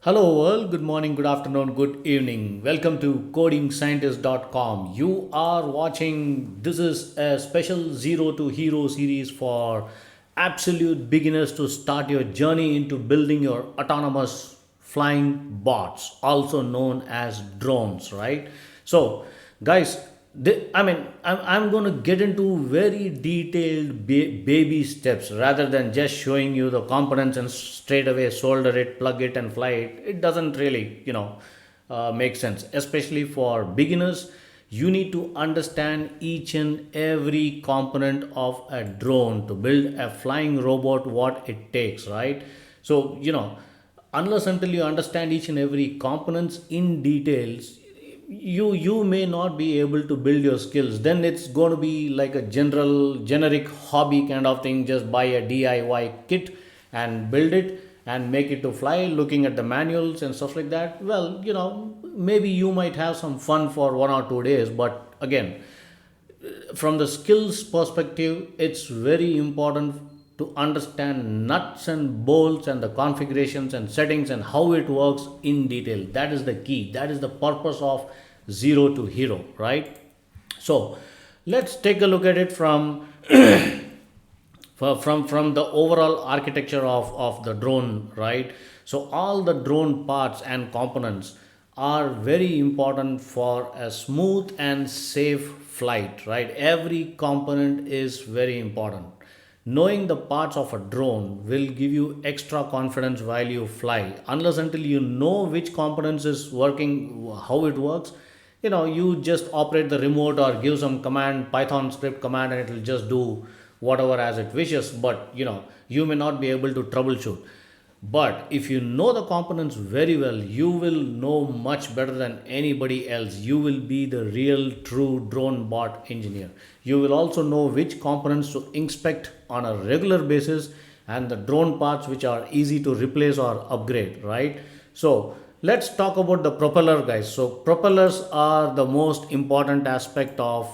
Hello world, good morning, good afternoon, good evening. Welcome to codingscientist.com. You are watching, this is a special Zero to Hero series for absolute beginners to start your journey into building your autonomous flying bots, also known as drones, right? So, guys, I'm going to get into very detailed baby steps rather than just showing you the components and straight away solder it, plug it, and fly it. It doesn't really, make sense, especially for beginners. You need to understand each and every component of a drone to build a flying robot, what it takes, right? So, unless until you understand each and every components in details, you may not be able to build your skills. Then it's going to be like a generic hobby kind of thing. Just buy a DIY kit and build it and make it to fly, looking at the manuals and stuff like that. Well, maybe you might have some fun for 1 or 2 days, but again, from the skills perspective, it's very important to understand nuts and bolts and the configurations and settings and how it works in detail. That is the key. That is the purpose of Zero to Hero, right? So let's take a look at it from the overall architecture of the drone, right? So all the drone parts and components are very important for a smooth and safe flight, right? Every component is very important. Knowing the parts of a drone will give you extra confidence while you fly. Unless until you know which components is working, how it works, you just operate the remote or give some command, Python script command, and it will just do whatever as it wishes. But you may not be able to troubleshoot. But if you know the components very well, you will know much better than anybody else. You will be the real true drone bot engineer. You will also know which components to inspect on a regular basis and the drone parts which are easy to replace or upgrade, right? So let's talk about the propeller, guys. So propellers are the most important aspect of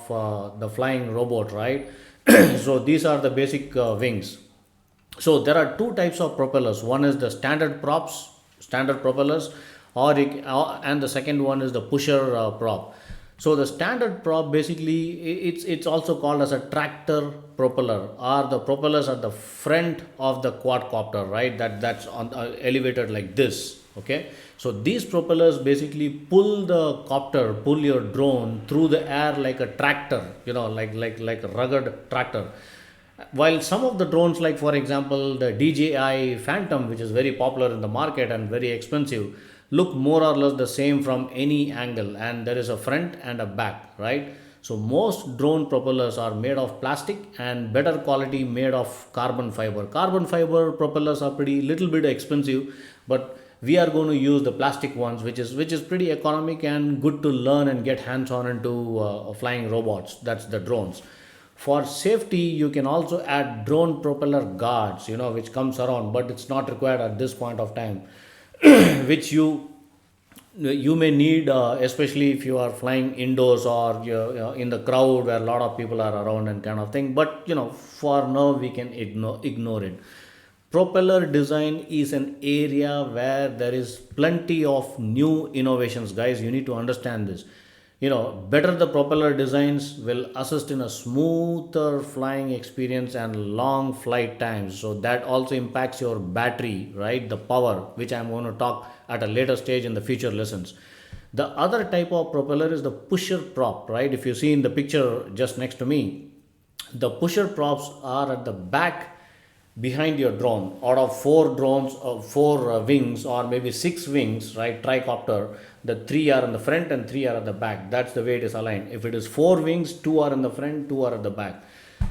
the flying robot, right? So these are the basic wings. So there are two types of propellers. One is the standard propellers, and the second one is the pusher prop. So the standard prop basically it's also called as a tractor propeller, or the propellers at the front of the quadcopter, right? That's on elevated like this. Okay, so these propellers basically pull your drone through the air like a tractor, like a rugged tractor. While some of the drones, like for example the DJI Phantom, which is very popular in the market and very expensive, look more or less the same from any angle, and there is a front and a back, right? So most drone propellers are made of plastic and better quality made of carbon fiber. Carbon fiber propellers are pretty little bit expensive, but we are going to use the plastic ones, which is pretty economic and good to learn and get hands on into flying robots. That's the drones. For safety, you can also add drone propeller guards, which comes around, but it's not required at this point of time, which you may need, especially if you are flying indoors or you're in the crowd where a lot of people are around and kind of thing. But for now we can ignore it. Propeller design is an area where there is plenty of new innovations, guys. You need to understand this. Better the propeller designs will assist in a smoother flying experience and long flight times. So that also impacts your battery, right? The power, which I'm going to talk at a later stage in the future lessons. The other type of propeller is the pusher prop, right? If you see in the picture just next to me, the pusher props are at the back behind your drone. Out of four wings, or maybe six wings, right? Tricopter, the three are in the front and three are at the back. That's the way it is aligned. If it is four wings, two are in the front, two are at the back.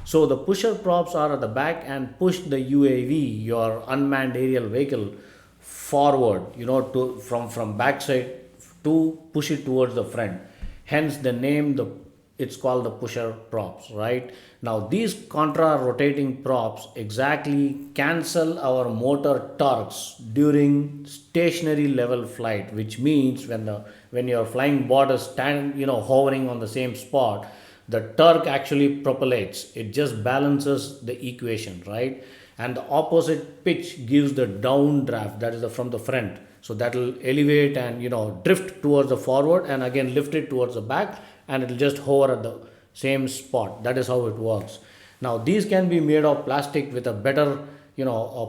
So the pusher props are at the back and push the UAV, your unmanned aerial vehicle, forward, to from backside to push it towards the front. Hence the name, it's called the pusher props, right? Now these contra rotating props exactly cancel our motor torques during stationary level flight, which means when your flying bot is hovering on the same spot, the torque actually propelates. It just balances the equation, right? And the opposite pitch gives the downdraft, that is from the front. So that will elevate and drift towards the forward and again lift it towards the back, and it will just hover at the same spot. That is how it works. Now these can be made of plastic with a better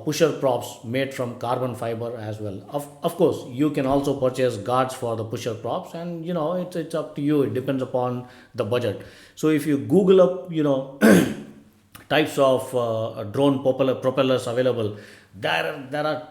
pusher props made from carbon fiber as well. Of course, you can also purchase guards for the pusher props, and it's up to you. It depends upon the budget. So if you Google up types of drone propellers available, there are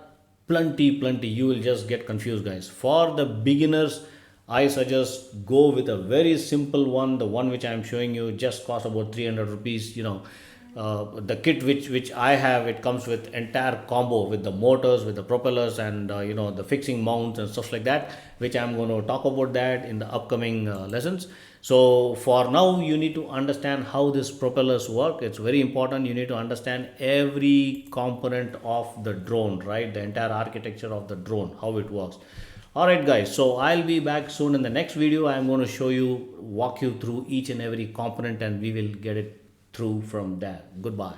plenty. You will just get confused, guys. For the beginners, I suggest go with a very simple one. The one which I am showing you just cost about 300 rupees. The kit which I have, it comes with entire combo with the motors, with the propellers, and the fixing mounts and stuff like that, which I'm going to talk about that in the upcoming lessons. So for now, you need to understand how these propellers work. It's very important. You need to understand every component of the drone, right? The entire architecture of the drone, how it works. Alright guys, so I'll be back soon in the next video. I'm going to walk you through each and every component, and we will get it through from there. Goodbye.